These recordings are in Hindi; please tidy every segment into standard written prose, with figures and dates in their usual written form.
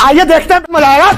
आइए देखते हैं, मजा आएगा।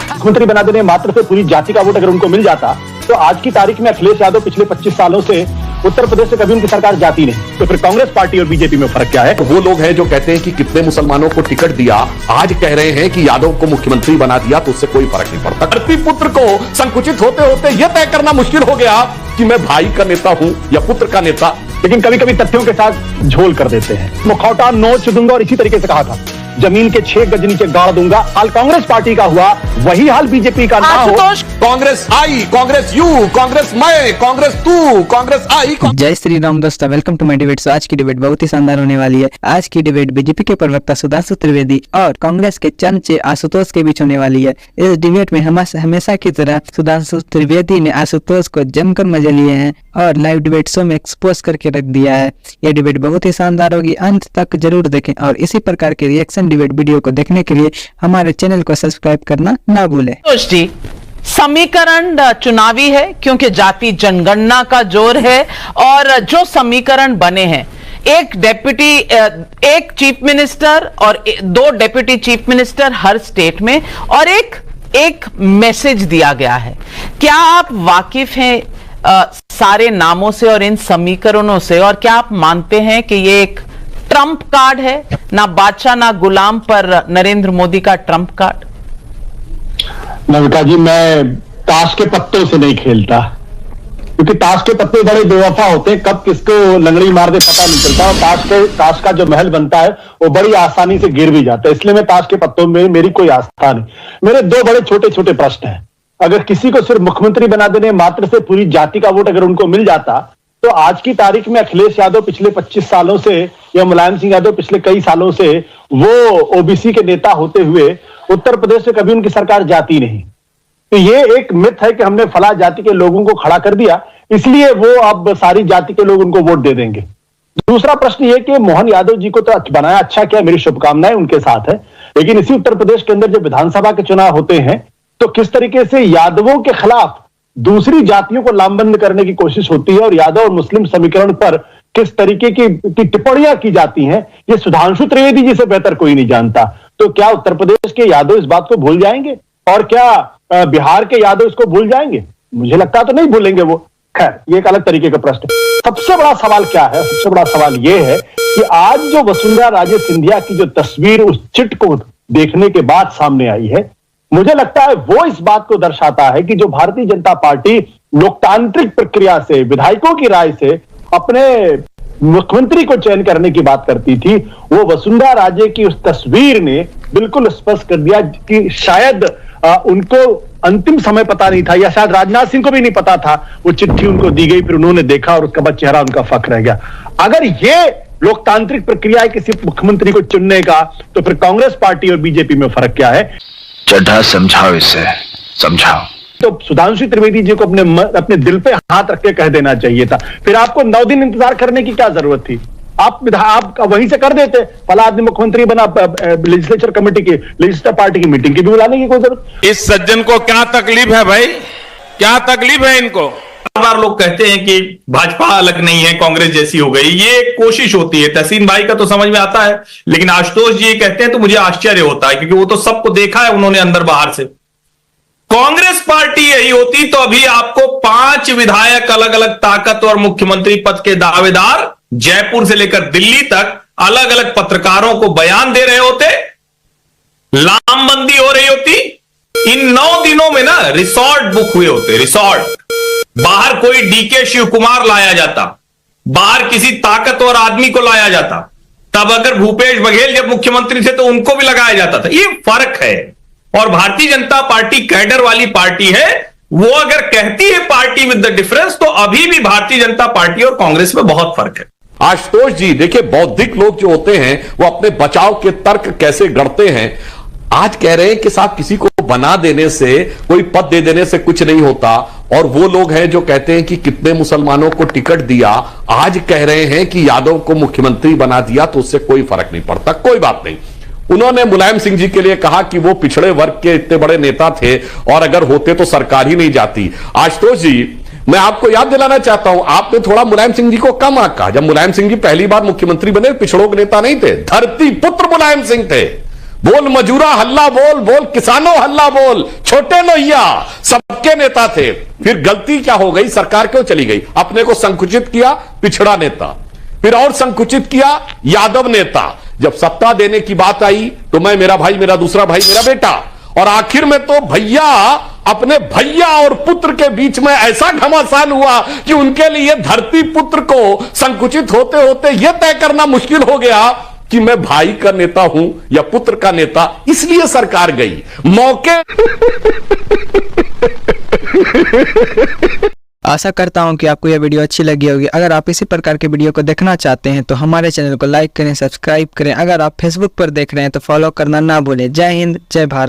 मुख्यमंत्री बना देने मात्र से पूरी जाति का वोट अगर उनको मिल जाता तो आज की तारीख में अखिलेश यादव पिछले 25 सालों से उत्तर प्रदेश से कभी उनकी सरकार जाती नहीं। तो फिर कांग्रेस पार्टी और बीजेपी में फर्क क्या है? वो लोग हैं जो कहते हैं कि कितने मुसलमानों को टिकट दिया, आज कह रहे हैं कि यादव को मुख्यमंत्री बना दिया तो उससे कोई फर्क नहीं पड़ता। धरती पुत्र को संकुचित होते होते यह तय करना मुश्किल हो गया कि मैं भाई का नेता हूं या पुत्र का नेता। लेकिन कभी कभी तथ्यों के साथ झोल कर देते हैं। मुखौटा नोच दूंगा और इसी तरीके से कहा था, जमीन के 6 गज नीचे गाड़ दूंगा। हाल कांग्रेस पार्टी का हुआ, वही हाल बीजेपी का ना हो। कांग्रेस आई, कांग्रेस यू, कांग्रेस मैं, कांग्रेस तू, कांग्रेस आई। जय श्री राम दोस्तों, वेलकम टू माय डिबेट। तो आज की डिबेट बहुत ही शानदार होने वाली है। आज की डिबेट बीजेपी के प्रवक्ता सुधांशु त्रिवेदी और कांग्रेस के चमचे आशुतोष के बीच होने वाली है। इस डिबेट में हमेशा की तरह सुधांशु त्रिवेदी ने आशुतोष को जमकर मजे लिए हैं और लाइव डिबेट शो में एक्सपोज करके रख दिया है। यह डिबेट बहुत ही शानदार होगी, अंत तक जरूर देखें और इसी प्रकार के रिएक्शन डिबेट वीडियो को देखने के लिए हमारे चैनल को सब्सक्राइब करना ना भूलें। जी, समीकरण चुनावी है क्योंकि जाति जनगणना का जोर है और जो समीकरण बने हैं, एक चीफ मिनिस्टर और 2 डेप्यूटी चीफ मिनिस्टर हर स्टेट में और एक मैसेज दिया गया है। क्या आप वाकिफ हैं सारे नामों से और इन समीकरणों से, और क्या आप मानते हैं कि ये एक ट्रंप कार्ड है, ना बादशाह ना गुलाम पर नरेंद्र मोदी का ट्रंप कार्ड? नविका जी, मैं ताश के पत्तों से नहीं खेलता, क्योंकि ताश के पत्ते बड़े बेवफा होते हैं, कब किसको लंगड़ी मार दे पता नहीं चलता। और ताश का जो महल बनता है वो बड़ी आसानी से गिर भी जाता है। इसलिए मैं ताश के पत्तों में मेरी कोई आस्था नहीं। मेरे 2 बड़े छोटे छोटे प्रश्न हैं। अगर किसी को सिर्फ मुख्यमंत्री बना देने मात्र से पूरी जाति का वोट अगर उनको मिल जाता तो आज की तारीख में अखिलेश यादव पिछले 25 सालों से या मुलायम सिंह यादव पिछले कई सालों से वो ओबीसी के नेता होते हुए उत्तर प्रदेश से कभी उनकी सरकार जाती नहीं। तो ये एक मिथ है कि हमने फला जाति के लोगों को खड़ा कर दिया इसलिए वो अब सारी जाति के लोग उनको वोट दे देंगे। दूसरा प्रश्न ये कि मोहन यादव जी को तो बनाया अच्छा किया, मेरी शुभकामनाएं उनके साथ है, लेकिन इसी उत्तर प्रदेश के अंदर जब विधानसभा के चुनाव होते हैं तो किस तरीके से यादवों के खिलाफ दूसरी जातियों को लामबंद करने की कोशिश होती है और यादव और मुस्लिम समीकरण पर किस तरीके की टिप्पणियां की जाती हैं, ये सुधांशु त्रिवेदी जी से बेहतर कोई नहीं जानता। तो क्या उत्तर प्रदेश के यादव इस बात को भूल जाएंगे और क्या बिहार के यादव इसको भूल जाएंगे? मुझे लगता तो नहीं भूलेंगे वो। खैर, ये एक अलग तरीके का प्रश्न है। सबसे बड़ा सवाल क्या है? सबसे बड़ा सवाल यह है कि आज जो वसुंधरा राजे सिंधिया की जो तस्वीर उस चिट को देखने के बाद सामने आई है, मुझे लगता है वो इस बात को दर्शाता है कि जो भारतीय जनता पार्टी लोकतांत्रिक प्रक्रिया से, विधायकों की राय से अपने मुख्यमंत्री को चयन करने की बात करती थी, वो वसुंधरा राजे की उस तस्वीर ने बिल्कुल स्पष्ट कर दिया कि शायद उनको अंतिम समय पता नहीं था या शायद राजनाथ सिंह को भी नहीं पता था। वो चिट्ठी उनको दी गई, फिर उन्होंने देखा और उसके बाद चेहरा उनका फक रह गया। अगर ये लोकतांत्रिक प्रक्रिया है किसी मुख्यमंत्री को चुनने का, तो फिर कांग्रेस पार्टी और बीजेपी में फर्क क्या है? चड्ढा समझाओ, इसे समझाओ। तो सुधांशु त्रिवेदी जी को अपने दिल पे हाथ रख के कह देना चाहिए था। फिर आपको 9 दिन इंतजार करने की क्या जरूरत थी? आप वहीं से कर देते। फला आदमी मुख्यमंत्री बना, लेजिस्लेचर कमेटी की, लेजिस्लेटिव पार्टी की मीटिंग की भी बुलाने की कोई जरूरत? इस सज्जन को क्या तकलीफ है भाई? क्या तकलीफ है इनको? बार लोग कहते हैं कि भाजपा अलग नहीं है, कांग्रेस जैसी हो गई। ये कोशिश होती है। तहसीन भाई का तो समझ में आता है, लेकिन आशुतोष जी कहते हैं तो मुझे आश्चर्य होता है, क्योंकि वो तो सबको देखा है उन्होंने अंदर बाहर से। कांग्रेस पार्टी यही होती तो अभी आपको 5 विधायक अलग अलग ताकत और मुख्यमंत्री पद के दावेदार जयपुर से लेकर दिल्ली तक अलग अलग पत्रकारों को बयान दे रहे होते, लामबंदी हो रही होती। इन 9 दिनों में ना रिसोर्ट बुक हुए होते, रिसोर्ट। बाहर कोई डीके शिव कुमार लाया जाता, बाहर किसी ताकतवर आदमी को लाया जाता, तब अगर भूपेश बघेल जब मुख्यमंत्री थे तो उनको भी लगाया जाता था। ये फर्क है। और भारतीय जनता पार्टी कैडर वाली पार्टी है। वो अगर कहती है पार्टी विद द डिफरेंस, तो अभी भी भारतीय जनता पार्टी और कांग्रेस में बहुत फर्क है। आशुतोष जी, देखिए, बौद्धिक लोग जो होते हैं वो अपने बचाव के तर्क कैसे गढ़ते हैं। आज कह रहे हैं कि साहब किसी को बना देने से, कोई पद दे देने से कुछ नहीं होता, और वो लोग हैं जो कहते हैं कि कितने मुसलमानों को टिकट दिया, आज कह रहे हैं कि यादव को मुख्यमंत्री बना दिया तो उससे कोई फर्क नहीं पड़ता। कोई बात नहीं। उन्होंने मुलायम सिंह जी के लिए कहा कि वो पिछड़े वर्ग के इतने बड़े नेता थे और अगर होते तो सरकार ही नहीं जाती। आशुतोष जी, मैं आपको याद दिलाना चाहता हूं, आपने थोड़ा मुलायम सिंह जी को कम आंका। जब मुलायम सिंह जी पहली बार मुख्यमंत्री बने, पिछड़ों के नेता नहीं थे, धरती पुत्र मुलायम सिंह थे। बोल मजूरा हल्ला बोल, बोल किसानों हल्ला बोल, छोटे लोहिया सबके नेता थे। फिर गलती क्या हो गई, सरकार क्यों चली गई? अपने को संकुचित किया पिछड़ा नेता, फिर और संकुचित किया यादव नेता। जब सत्ता देने की बात आई तो मैं, मेरा भाई, मेरा दूसरा भाई, मेरा बेटा, और आखिर में तो भैया अपने भैया और पुत्र के बीच में ऐसा घमासान हुआ कि उनके लिए धरती पुत्र को संकुचित होते होते यह तय करना मुश्किल हो गया कि मैं भाई का नेता हूं या पुत्र का नेता, इसलिए सरकार गई। मौके आशा करता हूं कि आपको यह वीडियो अच्छी लगी होगी। अगर आप इसी प्रकार के वीडियो को देखना चाहते हैं तो हमारे चैनल को लाइक करें, सब्सक्राइब करें। अगर आप फेसबुक पर देख रहे हैं तो फॉलो करना ना भूलें। जय हिंद, जय भारत।